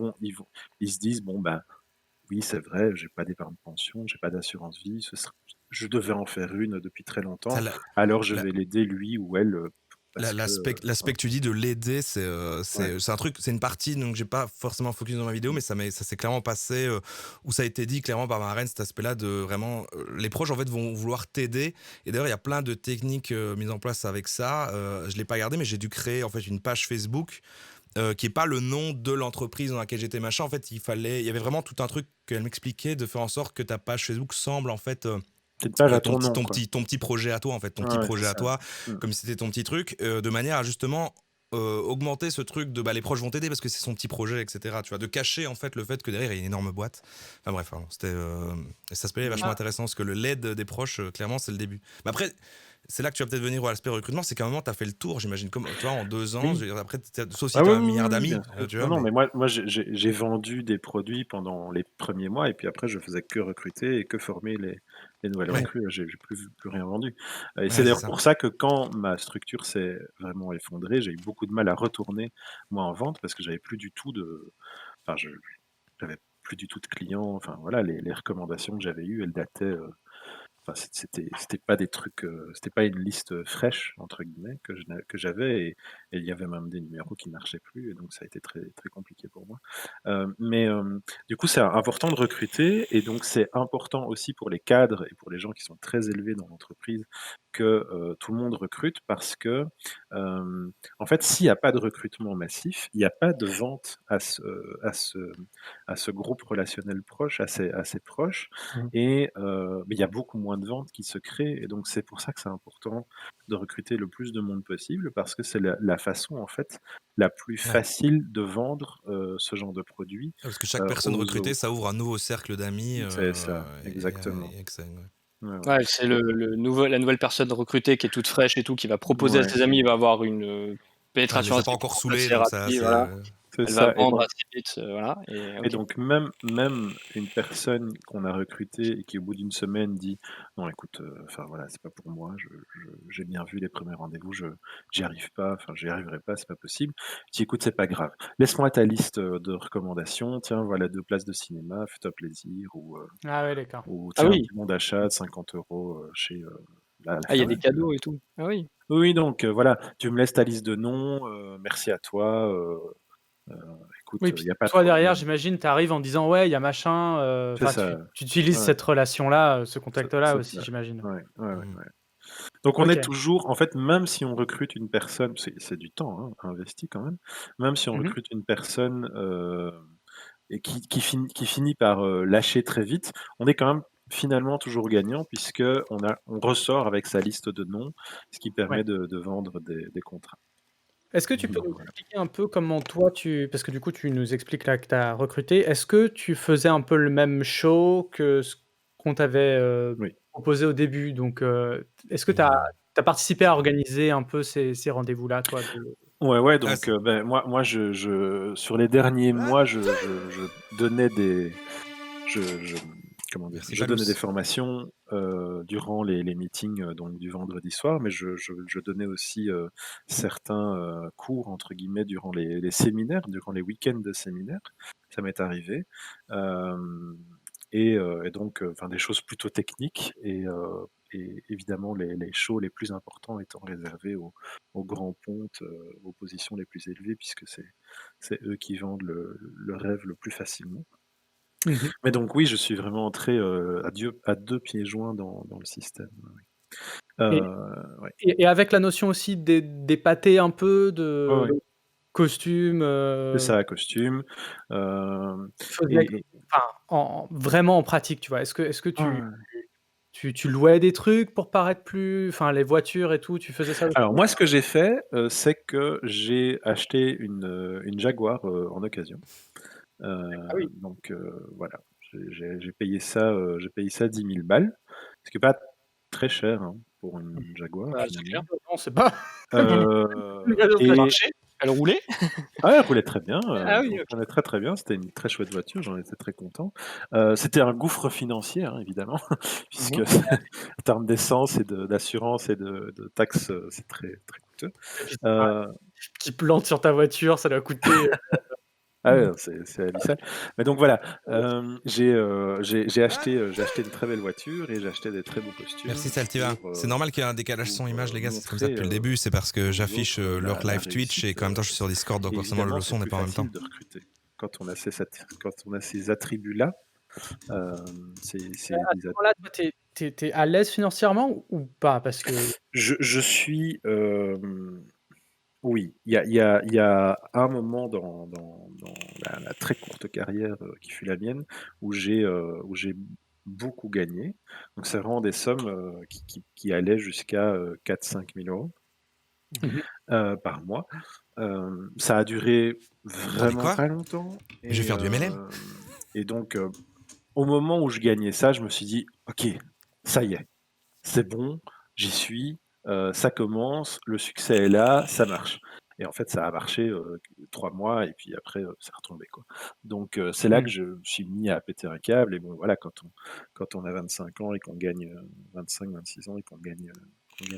ils se disent: «Bon, ben, oui, c'est vrai, j'ai pas d'épargne pension, j'ai pas d'assurance vie, je devais en faire une depuis très Ça, longtemps, alors je la- vais l'aider lui ou elle, parce que, L'aspect voilà». que tu dis de l'aider, Ouais. c'est un truc, c'est une partie donc j'ai pas forcément focus dans ma vidéo, Mmh. mais ça s'est clairement passé où ça a été dit clairement par ma reine cet aspect-là de vraiment les proches en fait vont vouloir t'aider. Et d'ailleurs il y a plein de techniques mises en place avec ça. Je l'ai pas gardé, mais j'ai dû créer en fait une page Facebook qui est pas le nom de l'entreprise dans laquelle j'étais machin. En fait, il y avait vraiment tout un truc qu'elle m'expliquait de faire en sorte que ta page Facebook semble en fait C'est une page à ton nom, quoi. ton petit projet à toi, en fait, ton petit Ouais, c'est projet à ça. toi, Mmh. comme si c'était ton petit truc, de manière à justement augmenter ce truc de les proches vont t'aider parce que c'est son petit projet, etc. Tu vois, de cacher en fait le fait que derrière il y a une énorme boîte. Enfin bref, hein, ça se plaît vachement Ah, intéressant parce que le LED des proches, clairement, c'est le début. Mais après, c'est là que tu vas peut-être venir à l'aspect recrutement, c'est qu'à un moment, tu as fait le tour, j'imagine, comme toi, en 2 ans. Je Oui. veux dire, après, sauf si Ah tu as oui, un oui, milliard oui, oui, d'amis, bien sûr. tu Non, vois, non, mais mais moi j'ai vendu des produits pendant les premiers mois et puis après je faisais que recruter et que former les nouvelles ouais, ouais. recrues. J'ai plus rien vendu. Et c'est ouais, c'est d'ailleurs ça. pour ça que quand ma structure s'est vraiment effondrée, j'ai eu beaucoup de mal à retourner, moi, en vente parce que j'avais plus du tout de enfin je j'avais plus du tout de clients. Enfin voilà, les recommandations que j'avais eues, elles dataient, enfin, c'était pas des trucs, c'était pas une liste, «fraîche» entre guillemets que j'avais et il y avait même des numéros qui marchaient plus et donc ça a été très, très compliqué pour moi. Du coup, c'est important de recruter et donc c'est important aussi pour les cadres et pour les gens qui sont très élevés dans l'entreprise que, tout le monde recrute parce que, en fait, s'il y a pas de recrutement massif, il y a pas de vente à ce groupe relationnel proche, à ses proches Mmh. et il y a beaucoup moins de ventes qui se créent et donc c'est pour ça que c'est important de recruter le plus de monde possible parce que c'est la façon, en fait, la plus Ouais. facile de vendre, ce genre de produit, Parce que chaque personne aux recrutée, ça autres. ouvre un nouveau cercle d'amis C'est ça, exactement. et avec ça, ouais. Ouais, ouais. Ouais, c'est la nouvelle personne recrutée qui est toute fraîche et tout, qui va proposer à Ouais, ses amis, va avoir une, Ouais, elle pénétration les a pas assez encore forte, saoulés, assez donc ça, rapide, voilà. c'est Elle va ça vendre assez vite, voilà et et OK. donc même une personne qu'on a recrutée et qui au bout d'une semaine dit: «Non écoute, enfin voilà, c'est pas pour moi, j'ai bien vu les premiers rendez-vous, j'y arrive pas, enfin j'y arriverai pas, c'est pas possible». Je dis: «Écoute, c'est pas grave. Laisse-moi ta liste, de recommandations. Tiens, voilà 2 places de cinéma, fais-toi plaisir» Ah ouais, d'accord. ou Ah «Tiens, un oui, petit bon d'achat de 50 € chez, la ah il y a des FNAC». cadeaux et tout. Ah oui. Oui, oui donc voilà, tu me laisses ta liste de noms, merci à toi, heu, écoute, Oui, il puis y a pas de toi derrière, problème. j'imagine, tu arrives en disant: «Ouais, il y a machin», C'est enfin ça, tu utilises ouais, cette relation-là, ce contact-là c'est aussi, ça. j'imagine? Ouais, ouais, ouais, Mmh. ouais. Donc on est OK. toujours en fait, même si on recrute une personne, c'est du temps, hein, investi quand même. Même si on Mmh mh. recrute une personne, et qui finit par, lâcher très vite, on est quand même finalement toujours gagnant puisque on ressort avec sa liste de noms, ce qui Ouais. permet de vendre des contrats. Est-ce que tu peux Donc nous voilà. expliquer un peu comment toi parce que du coup tu nous expliques là que tu as recruté. Est-ce que tu faisais un peu le même show que ce qu'on t'avait, Oui. proposé au début? Donc, est-ce que tu as Mmh. participé à organiser un peu ces rendez-vous-là, toi, de Ouais, Ah, donc ben, moi je sur les derniers mois, je donnais je comment dire? merci Je donnais des Palous. formations, durant les meetings, donc du vendredi soir, mais je donnais aussi, certains, «cours» entre guillemets durant les séminaires, durant les week-ends de séminaires. Ça m'est arrivé, hem et donc enfin des choses plutôt techniques et évidemment les shows les plus importants étant réservés aux grands pontes, aux positions les plus élevées puisque c'est eux qui vendent le rêve le plus facilement. mmh Mais donc oui, je suis vraiment entré, à 2 pieds joints dans le système, oui. et Ouais. et avec la notion aussi d'épater un peu, Ouais, de ouais. costume, C'est ça, costume, hem tu faisais et enfin, vraiment en pratique, tu vois? Est-ce que ouais, tu ouais. tu louais des trucs pour paraître plus enfin, les voitures et tout, tu faisais ça Alors aussi? moi, ce que j'ai fait, c'est que j'ai acheté une Jaguar, en occasion. Ah oui. Donc voilà, j'ai payé ça 10 000 balles, ce qui est pas très cher, hein, pour une Jaguar Bah, c'est clair. finalement. Non, c'est pas Heu Elle et marchait? Elle roulait? Ah, elle roulait très bien, Ah elle oui, OK. roulait très, très bien. C'était une très chouette voiture, j'en étais très content. C'était un gouffre financier, hein, évidemment, puisque Mmh. en termes d'essence et d'assurance et de taxes, c'est très, très coûteux. et puis c'est pareil, Heu, qui plante sur ta voiture, ça doit coûter, ah ouais, c'est abyssal. Mais donc voilà, j'ai acheté une très belle voiture et j'ai acheté des très beaux Merci costumes Saltiva. C'est normal qu'il y ait un décalage son image, les gars, c'est comme ça montrer, depuis le début. C'est parce que aux j'affiche autres, leur la live Twitch et réussite, qu'en même temps je suis sur Discord, donc et forcément évidemment, le c'est son n'est plus pas en même temps. facile de recruter quand on a ces attributs-là. C'est à ce des at moment-là, toi, tu es à l'aise financièrement ou pas? Parce que je suis, oui, il y a un moment dans la très courte carrière, qui fut la mienne où j'ai beaucoup gagné. Donc c'est vraiment des sommes, qui allaient jusqu'à, 4 000 à 5 000 € mmh mh. par mois. Ça a duré Attendez, vraiment quoi? pas longtemps Mais je vais faire du MLM? et donc au moment où je gagnais ça, je me suis dit: «OK, ça y est, c'est bon, j'y suis, ça commence, le succès est là, ça marche». Et en fait, ça a marché, 3 mois et puis après, c'est retombé, quoi. Donc c'est là que Mmh. je me suis mis à péter un câble et bon, voilà, quand on a 25 ans et qu'on gagne, 25-26 ans et qu'on gagne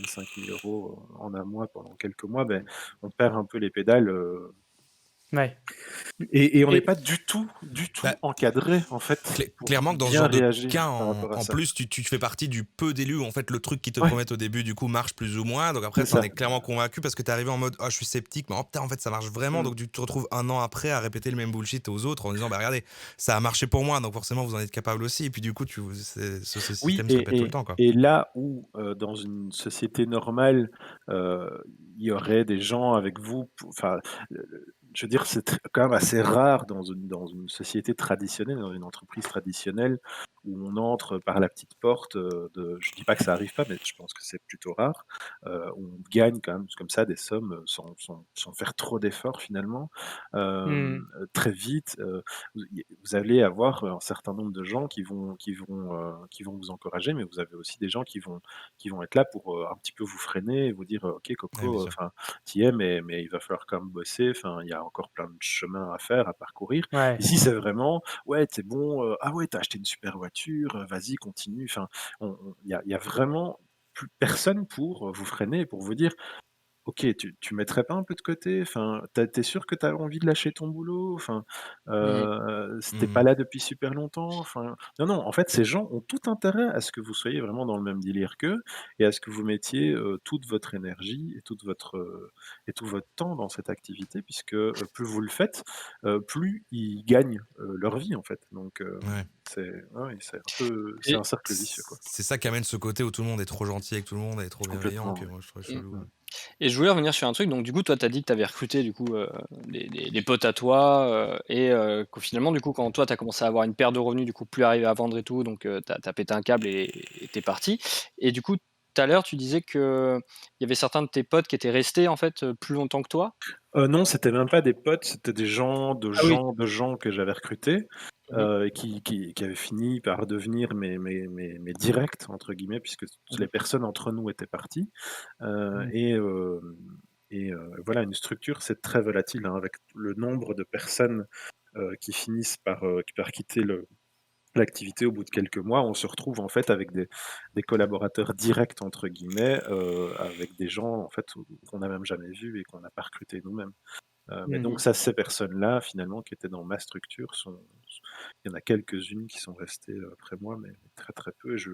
5 000 € en un mois pendant quelques mois, ben, on perd un peu les pédales, Ouais et on n'est et pas du tout Bah, encadré, en fait, pour clairement que dans ce bien genre de réagir cas, par rapport à en ça. plus, tu fais partie du peu d'élus où en fait le truc qu'ils te Ouais, promettent au début du coup marche plus ou moins. Donc après, c'est ça en ça. est clairement convaincu parce que t'es arrivé en mode oh je suis sceptique, mais oh putain en fait ça marche vraiment. Mmh. Donc tu te retrouves un an après à répéter le même bullshit aux autres en disant bah regardez, ça a marché pour moi, donc forcément vous en êtes capable aussi. Et puis du coup, ce Oui système se répète tout le temps quoi. et là où, dans une société normale, il y aurait des gens avec vous pou enfin, je veux dire, c'est quand même assez rare dans une société traditionnelle, dans une entreprise traditionnelle où on entre par la petite porte, de je dis pas que ça arrive pas, mais je pense que c'est plutôt rare, où on gagne quand même comme ça des sommes, sans faire trop d'efforts finalement, mmh. très vite, vous allez avoir un certain nombre de gens qui vont vous encourager, mais vous avez aussi des gens qui vont être là pour, un petit peu vous freiner et vous dire: «OK Ouais, bien Coco, sûr. enfin, tu y es, mais il va falloir quand même bosser, enfin, il y a encore plein de chemin à faire, à parcourir». Ouais. Ici, c'est vraiment: «Ouais, tu bon, ah ouais, t'as acheté une super voiture, vas-y continue». Enfin, il y a vraiment plus personne pour, vous freiner et pour vous dire: OK, tu mettrais pas un peu de côté? Enfin, tu sûr que tu as envie de lâcher ton boulot? Enfin, Mmh. s tu pas Mhm. là depuis super longtemps? Enfin, non, non, en fait, ces gens ont tout intérêt à ce que vous soyez vraiment dans le même délire qu'eux et à ce que vous mettiez, toute votre énergie et tout votre temps dans cette activité puisque, plus vous le faites, plus ils gagnent, leur vie, en fait. Donc, Ouais. ouais, c'est un Et cercle vicieux, quoi. C'est ça qui amène ce côté où tout le monde est trop gentil avec tout le monde et trop bienveillant Complètement, que ouais. moi je trouve mmh. chelou. Mmh. Ouais. Et je voulais revenir sur un truc, donc du coup, toi, tu as dit que tu avais recruté du coup, des potes à toi, et qu'au finalement, du coup, quand toi, tu as commencé à avoir une perte de revenus, du coup, plus arriver à vendre et tout, donc tu as pété un câble et tu es parti. Et du coup, tout à l'heure, tu disais qu'il y avait certains de tes potes qui étaient restés, en fait, plus longtemps que toi? Non, c'était même pas des potes, c'était des Ah oui. gens que j'avais recrutés, Mmh. et qui avaient fini par devenir mes «directs» entre guillemets, puisque les Mmh. personnes entre nous étaient parties. Mmh. Et voilà, une structure, c'est très volatile, hein, avec le nombre de personnes, qui finissent par quitter l'activité au bout de quelques mois. On se retrouve en fait avec des «collaborateurs directs» entre guillemets, avec des gens en fait qu'on n'a même jamais vus et qu'on n'a pas recrutés nous-mêmes. Mais donc Mmh. ça, ces personnes-là, finalement, qui étaient dans ma structure il y en a quelques-unes qui sont restées, après moi, mais très, très peu et je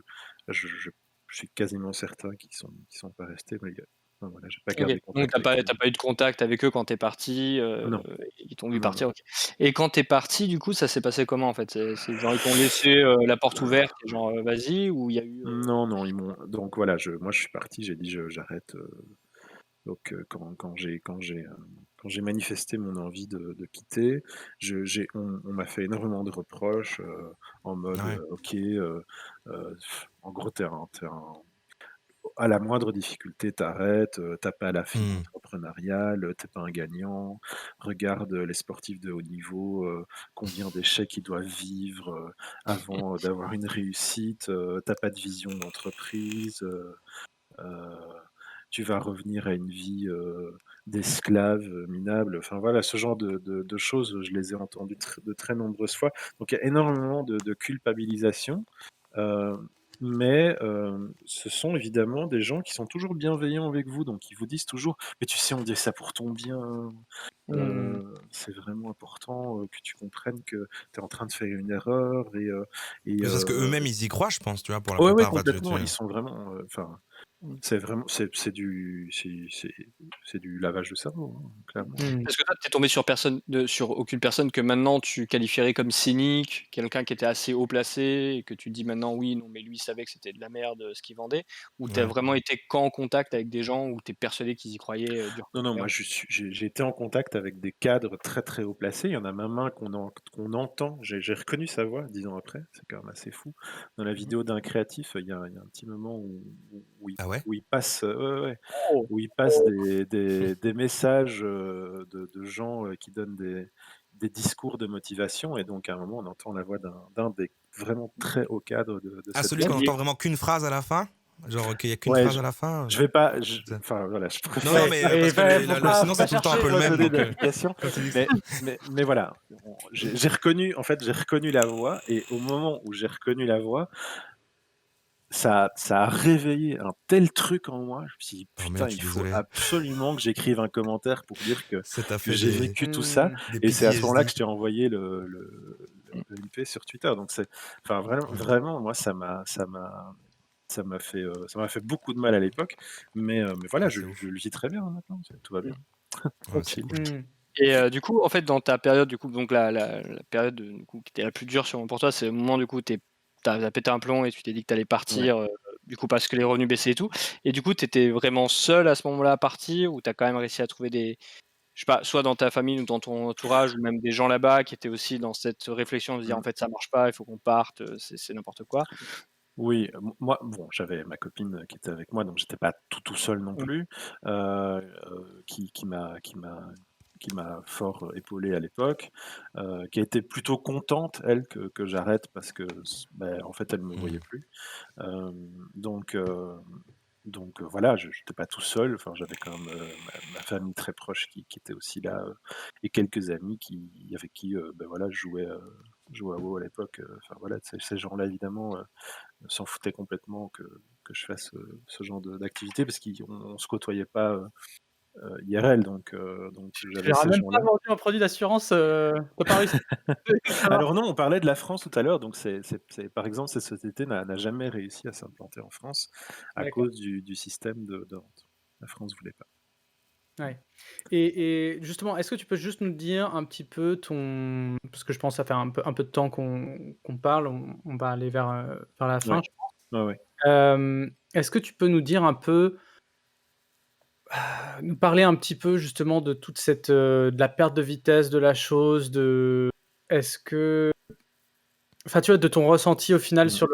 suis quasiment certain qu'ils sont pas restés, mais enfin voilà, j'ai pas OK, gardé donc contact tu avec eux. as pas eu de contact avec eux quand tu es parti, Non, ils t'ont vu non, non. partir, OK. Et quand tu es parti, du coup, ça s'est passé comment, en fait? C'est genre, ils t'ont laissé, la porte ouverte et genre, «Vas-y», ou il y a eu, Non, non, ils m'ont donc voilà, moi je suis parti, j'ai dit: «J'arrête», donc quand j'ai manifesté mon envie de quitter, on m'a fait énormément de reproches, en mode, Ouais. «OK, en gros, à la moindre difficulté, t'arrêtes, tu pas la fibre Mmh. entrepreneuriale, tu pas un gagnant. Regarde, les sportifs de haut niveau, combien d'échecs ils doivent vivre, avant, d'avoir une réussite, tu pas de vision d'entreprise, heu, tu vas revenir à une vie, d'esclave, minable». Enfin voilà, ce genre de choses, je les ai entendues de très nombreuses fois. Donc il y a énormément de culpabilisation. Heu, mais ce sont évidemment des gens qui sont toujours bienveillants avec vous, donc ils vous disent toujours: «Mais tu sais, on dit ça pour ton bien, Mmh. c'est vraiment important, que tu comprennes que tu es en train de faire une erreur» et Mais c'est parce qu'eux-mêmes, ils y croient, je pense, tu vois, pour la ouais, ouais, plupart. Enfin, tu complètement, ils sont vraiment, enfin, mmh. c'est vraiment c'est du lavage de cerveau, hein, clairement. Mmh. Parce que toi, tu es tombé sur aucune personne que maintenant tu qualifierais comme cynique, quelqu'un qui était assez haut placé et que tu dis maintenant: «Oui, non, mais lui, il savait que c'était de la merde, ce qu'il vendait», ou tu as ouais. vraiment été qu'en contact avec des gens où tu es persuadé qu'ils y croyaient, dur Non, comme non, fer? moi j'ai été en contact avec des cadres très, très haut placés. Il y en a même un qu'on entend, j'ai reconnu sa voix 10 ans après, c'est quand même assez fou. Dans la Mmh. vidéo d'un créatif, il y a un petit moment Ah ouais? où il passe, ouais, ouais, Oh! où il passe des messages, de gens, qui donnent des discours de motivation et donc à un moment, on entend la voix d'un des vraiment très hauts cadres de Ah, cette celui Là, qu'on boîte. entend vraiment qu'une phrase à la fin? Genre qu'il y a qu'une Ouais, phrase à la fin? je vais pas Ça enfin voilà, je non, non, préfère Ouais, mais pas et parce que bah, les faut le pas sinon, faut c'est pas tout le temps un chercher. peu le pas même, donner donc d'indications, quand tu dis mais mais voilà, j'ai reconnu en fait, j'ai reconnu la voix et au moment où j'ai reconnu la voix, ça a réveillé un tel truc en moi, je me suis dit: oh «Putain, merde, je il suis faut désolé. absolument que j'écrive un commentaire pour dire que Ça t'a que fait j'ai vécu tout ça» Mmh. des et c'est à ce moment-là que PTSD. je t'ai envoyé le MP sur Twitter, donc c'est enfin Ouais. vraiment moi ça m'a fait beaucoup de mal à l'époque, mais voilà, Ah, je c'est je ouf. le vis très bien maintenant, tout va mmh. bien, Ouais, c'est tranquille. cool. Mmh. Et du coup, en fait, dans ta période, du coup, donc la période, du coup, qui était la plus dure sûrement pour toi, c'est le moment, du coup, tu as pété un plomb et tu t'es dit que tu allais Ouais. partir, du coup, parce que les revenus baissaient et tout. Et du coup, tu étais vraiment seul à ce moment-là à partir, ou tu as quand même réussi à trouver des, je sais pas, soit dans ta famille ou dans ton entourage, ou même des gens là-bas qui étaient aussi dans cette réflexion de se dire: «En Mmh. fait, ça marche pas, il faut qu'on parte, c'est n'importe quoi». Oui, moi, bon, j'avais ma copine, qui était avec moi, donc j'étais pas tout seul non Mmh. plus, qui m'a fort, épaulé à l'époque, qui a été plutôt contente elle que j'arrête parce que en fait, elle me voyait Mmh. plus. Donc voilà, je j'étais pas tout seul, enfin, j'avais quand même, ma famille très proche qui était aussi là, et quelques amis avec qui, voilà, je jouais à WoW à l'époque, enfin voilà, ces gens-là évidemment, s'en foutaient complètement que je fasse, ce genre d'activité parce qu'on se côtoyait pas, IRL donc Tu j'avais leur as ces même pas gens-là. vendu un produit d'assurance, tu as pas réussi? Ça va. Alors non, on parlait de la France tout à l'heure, donc par exemple, cette société n'a jamais réussi à s'implanter en France à D'accord, cause du système de vente. La France voulait pas. ouais. Et justement, est-ce que tu peux juste nous dire un petit peu ton parce que je pense que ça fait un peu de temps qu'on parle, on va aller vers la fin. Ouais, ouais, ouais. Est-ce que tu peux nous dire un peu nous parler un petit peu justement de toute cette, de la perte de vitesse de la chose, est-ce que enfin, tu vois, de ton ressenti au final Mmh. sur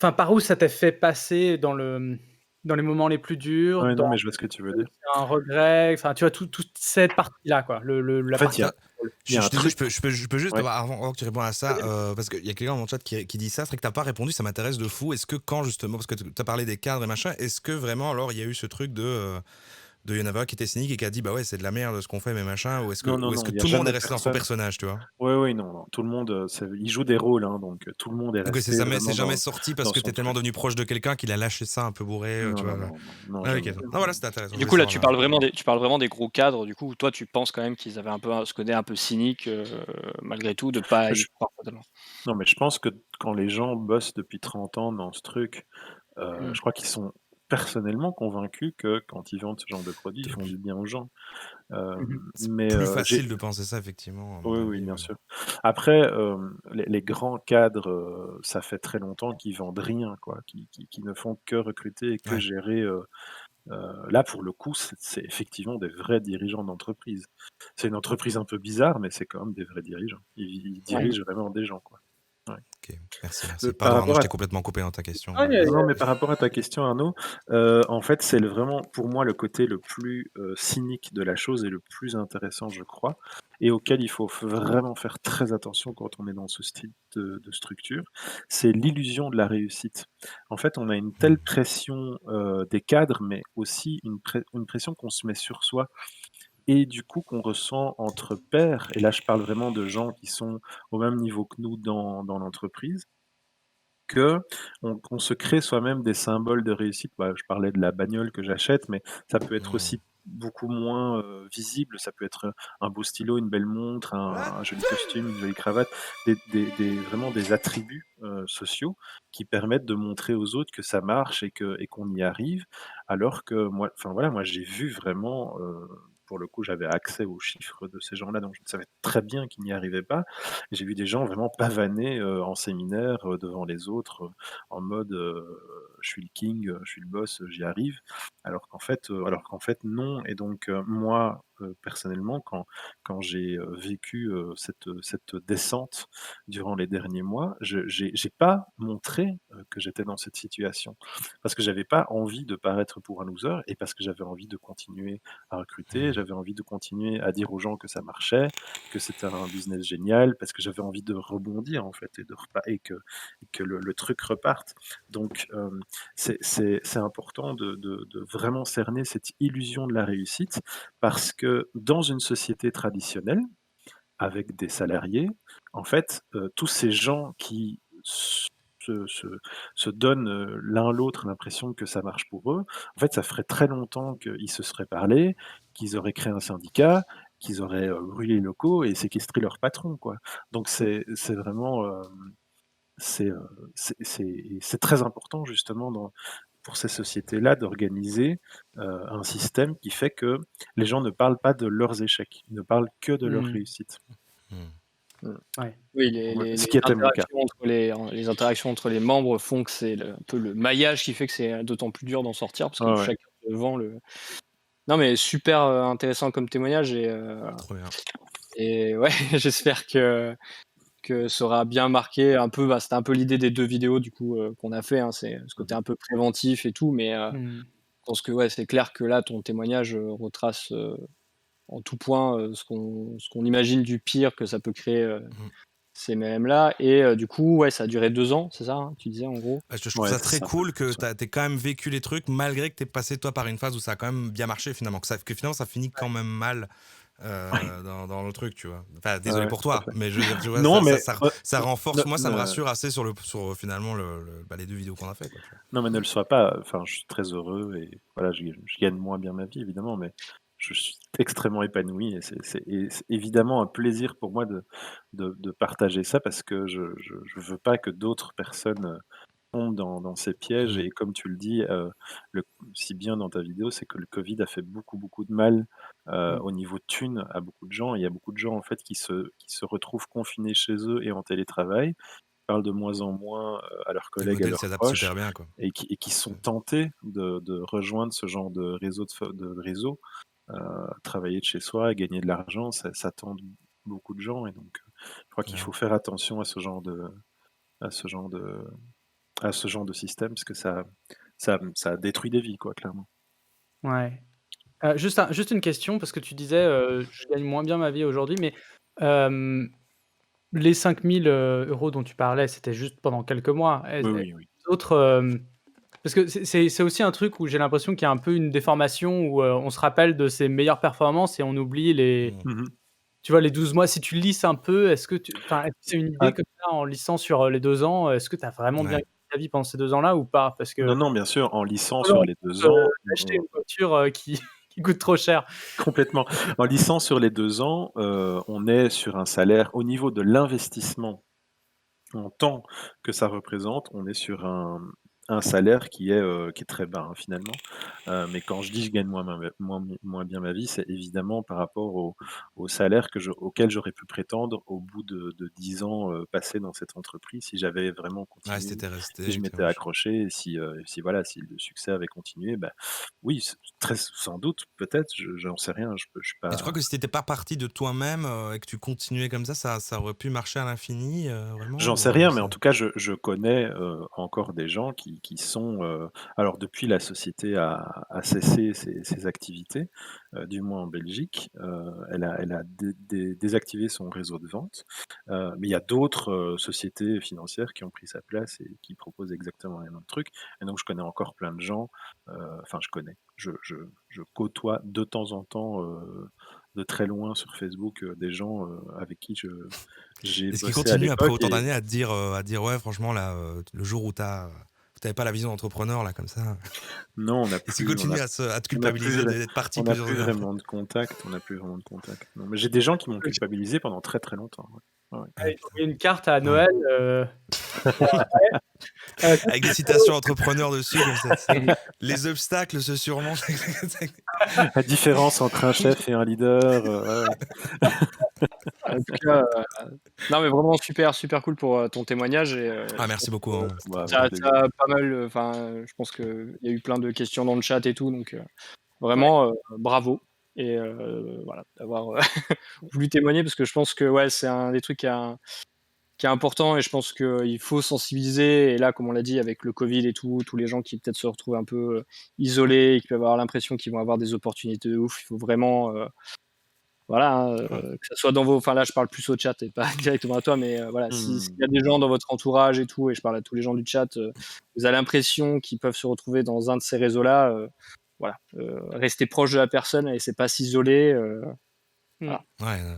enfin, par où ça t'a fait passer dans les moments les plus durs, Ouais, dans non, mais je vois ce que tu veux dire. un regret, enfin, tu vois, toute cette partie-là, quoi, En la fait, partie Tiens, contrôle. il y a je un suis désolé, truc je peux juste, ouais. avant que tu répondes à ça, Vas-y, vas-y. parce qu'il y a quelqu'un dans mon chat qui dit ça, c'est vrai que t'as pas répondu, ça m'intéresse de fou. Est-ce que quand justement, parce que tu as parlé des cadres et machin, est-ce que vraiment alors il y a eu ce truc de Yonava qui était cynique et qui a dit bah ouais c'est de la merde ce qu'on fait mais machin, Non, non, ou est-ce non, que il y a tout le monde est jamais resté dans son personne personnage, tu vois? oui, oui, non, non, tout le monde, ils jouent des rôles, hein, donc tout le monde est Donc ouais, resté c'est vraiment jamais sorti parce dans que son t'es tellement truc. devenu proche de quelqu'un qu'il a lâché ça un peu bourré, Non, tu non, vois? non, non, non, Ah ok, jamais, non, jamais. voilà, c'était intéressant, Et je du voulais coup, là, savoir tu là. parles vraiment des gros cadres, du coup, où toi, tu penses quand même qu'ils avaient un peu ce côté un peu cynique, malgré tout, de pas y Je croire totalement. non, mais je pense que quand les gens bossent depuis 30 ans dans ce truc, Mmh. je crois qu'ils sont personnellement convaincus que quand ils vendent ce genre de produit, ils font du bien aux gens. Mmh. C'est Mais plus j'ai facile de penser ça effectivement, à mon oui, oui, avis, bien mais sûr. Après, les grands cadres, ça fait très longtemps qu'ils vendent rien, quoi, qui ne font que recruter et que ouais. gérer, là, pour le coup, c'est effectivement des vrais dirigeants d'entreprise. C'est une entreprise un peu bizarre, mais c'est quand même des vrais dirigeants. Ils Ouais. dirigent vraiment des gens, quoi. Ouais. OK, merci, merci. Par Pardon Arnaud, rapport je à t'ai complètement coupé dans ta question, Ouais, non, non, mais par rapport à ta question, Arnaud, en fait, c'est vraiment, pour moi, le côté le plus, cynique de la chose et le plus intéressant, je crois, et auquel il faut vraiment faire très attention quand on est dans ce style de structure, c'est l'illusion de la réussite. En fait, on a une mmh, telle pression, des cadres, mais aussi une pression qu'on se met sur soi et du coup qu'on ressent entre pairs, et là, je parle vraiment de gens qui sont au même niveau que nous dans l'entreprise, qu'on se crée soi-même des symboles de réussite. Bah, je parlais de la bagnole que j'achète, mais ça peut être mmh. aussi beaucoup moins, visible. Ça peut être, un beau stylo, une belle montre, un joli costume, une jolie cravate, vraiment des attributs, sociaux qui permettent de montrer aux autres que ça marche et qu'on y arrive. Alors que moi, enfin voilà, moi j'ai vu vraiment, pour le coup, j'avais accès aux chiffres de ces gens-là, donc je savais très bien qu'ils n'y arrivaient pas. J'ai vu des gens vraiment pavaner, en séminaire, devant les autres, en mode, «Je suis le king, je suis le boss, j'y arrive». Alors qu'en fait non, et donc moi, personnellement, quand j'ai, vécu, cette descente durant les derniers mois, j'ai pas montré, que j'étais dans cette situation. Parce que j'avais pas envie de paraître pour un loser, et parce que j'avais envie de continuer à recruter, Mmh. j'avais envie de continuer à dire aux gens que ça marchait, que c'était un business génial, parce que j'avais envie de rebondir en fait, et que le truc reparte. Donc c'est important de vraiment cerner cette illusion de la réussite, parce que dans une société traditionnelle, avec des salariés, en fait, tous ces gens qui se se se donnent, l'un l'autre l'impression que ça marche pour eux, en fait, ça ferait très longtemps qu'ils se seraient parlé, qu'ils auraient créé un syndicat, qu'ils auraient, brûlé les locaux et séquestré leur patron, quoi. Donc c'est vraiment, c'est, c'est très important justement pour ces sociétés-là d'organiser, un système qui fait que les gens ne parlent pas de leurs échecs, ils ne parlent que de leurs Mmh. réussites. Mmh. Mmh. Ouais. Oui, Ouais, ce qui était mon cas. les interactions entre les membres font que c'est un peu le maillage qui fait que c'est d'autant plus dur d'en sortir parce que Ouais, ouais. chacun se vend le non mais super, intéressant comme témoignage Trop bien. et ouais, j'espère que ça aura bien marqué un peu, bah, c'était un peu l'idée des 2 vidéos du coup, qu'on a fait, hein, c'est ce côté Mmh. un peu préventif et tout, mais Mmh. je pense que ouais, c'est clair que là, ton témoignage, retrace, en tout point, ce qu'on imagine du pire que ça peut créer, Mmh. ces mèmes-là et du coup, ouais, ça a duré 2 ans, c'est ça, hein, tu disais en gros? Je trouve Ouais, ça c'est très ça, un peu cool que plus, ouais. tu aies quand même vécu les trucs malgré que tu passé toi par une phase où ça a quand même bien marché finalement, que finalement ça finit quand même mal, Ouais, dans le truc, tu vois? Enfin, ouais, désolé ouais, pour tout à toi, fait. mais je veux dire, tu vois, Non, mais ça ne renforce, moi ça me ne rassure assez sur finalement les 2 vidéos qu'on a fait, quoi, tu vois? non, mais ne le sois pas. Enfin, je suis très heureux et voilà, je gagne moins bien ma vie évidemment, mais je suis extrêmement épanoui, et c'est évidemment un plaisir pour moi de partager ça, parce que je veux pas que d'autres personnes, tombent dans ces pièges. Mmh. Et comme tu le dis, le si bien dans ta vidéo, c'est que le covid a fait beaucoup, beaucoup de mal, Mmh. au niveau thunes à beaucoup de gens. Il y a beaucoup de gens en fait qui se retrouvent confinés chez eux et en télétravail, parlent de moins en moins, à leurs Les collègues, à modèles leurs s'adaptent proches super bien, quoi. et qui sont tentés de rejoindre ce genre de réseau, travailler de chez soi, gagner de l'argent, ça tente beaucoup de gens et donc je crois qu'il Ouais. faut faire attention à ce genre de à ce genre de système parce que ça détruit des vies quoi, clairement. Ouais. Juste une question parce que tu disais, «Je gagne moins bien ma vie aujourd'hui», mais hem, les 5 000 € dont tu parlais, c'était juste pendant quelques mois. Oui, Est oui, oui. d'autres, parce que c'est aussi un truc où j'ai l'impression qu'il y a un peu une déformation où, on se rappelle de ses meilleures performances et on oublie les Mmh. Mmh mh. tu vois, les 12 mois. Si tu lisses un peu, est-ce que c'est une idée Ah comme ça en lissant sur, les 2 ans, est-ce que tu as vraiment bien Ouais. gagné ta vie pendant ces 2 ans-là ou pas? Parce non, que non, bien sûr, en lissant souvent sur on les pense, 2 ans, d'acheter une voiture, qui qui coûte trop cher. complètement. En lissant sur les 2 ans, on est sur un salaire au niveau de l'investissement en temps que ça représente, on est sur un salaire qui est très bas, hein, finalement. Mais quand je dis: «Je gagne moins bien ma vie», c'est évidemment par rapport au salaire auquel j'aurais pu prétendre au bout de 10 ans, passés dans cette entreprise, si j'avais vraiment Ouais, si continué, tu si resté je et que m'étais machin. accroché et si voilà, si le succès avait continué, bah, oui, très sans doute, peut-être, j'en sais rien, je suis Et tu crois pas que si tu pas parti de toi-même, et que tu continuais comme ça aurait pu marcher à l'infini, vraiment j'en sais ou rien, mais en c'est tout cas, je connais, encore des gens qui sont, alors depuis la société a cessé ses activités, du moins en Belgique, elle a désactivé son réseau de vente, mais il y a d'autres, sociétés financières qui ont pris sa place et qui proposent exactement les mêmes trucs et donc je connais encore plein de gens, enfin je connais, je côtoie de temps en temps, de très loin sur Facebook, des gens, avec qui j'ai est-ce qu'ils bossé à continuent après l'époque autant et d'années à te dire: «Ouais franchement là, le jour où tu pas la vision d'entrepreneur là comme ça», non, est-ce qu'ils continuent à te on n'a plus culpabiliser vrai d'être parti on n'a plusieurs plus années après? vraiment de contact, on n'a plus vraiment de contact. Non, mais j'ai des gens qui m'ont culpabilisé pendant très, très longtemps, ouais. Ouais, ouais. Ah Ils putain, t'envoient une carte à ouais. Noël, Avec des citations entrepreneurs dessus comme ça, tu sais? «Les obstacles se surmontent». La différence entre un chef et un leader, ouais, ouais. En tout cas, non, mais vraiment super, super cool pour, ton témoignage et Ah je pense merci beaucoup, que hein, c'était Bah, avec ça plaisir. a pas mal, enfin, je pense qu'il y a eu plein de questions dans le chat et tout, donc ouais, vraiment, bravo et voilà, d'avoir, voulu témoigner parce que je pense que, ouais, c'est un des trucs qui est important et je pense qu'il faut sensibiliser et là, comme on l'a dit avec le covid et tout, tous les gens qui peut-être se retrouvent un peu, isolés et qui peuvent avoir l'impression qu'ils vont avoir des opportunités de ouf, il faut vraiment, voilà, hein, que ça soit dans vos enfin là, je parle plus au chat et pas directement à toi, mais voilà, s'il Mmh. y a des gens dans votre entourage et tout et je parle à tous les gens du chat, vous avez l'impression qu'ils peuvent se retrouver dans un de ces réseaux-là, voilà, restez proche de la personne et c'est pas s'isoler, mmh. voilà. ouais,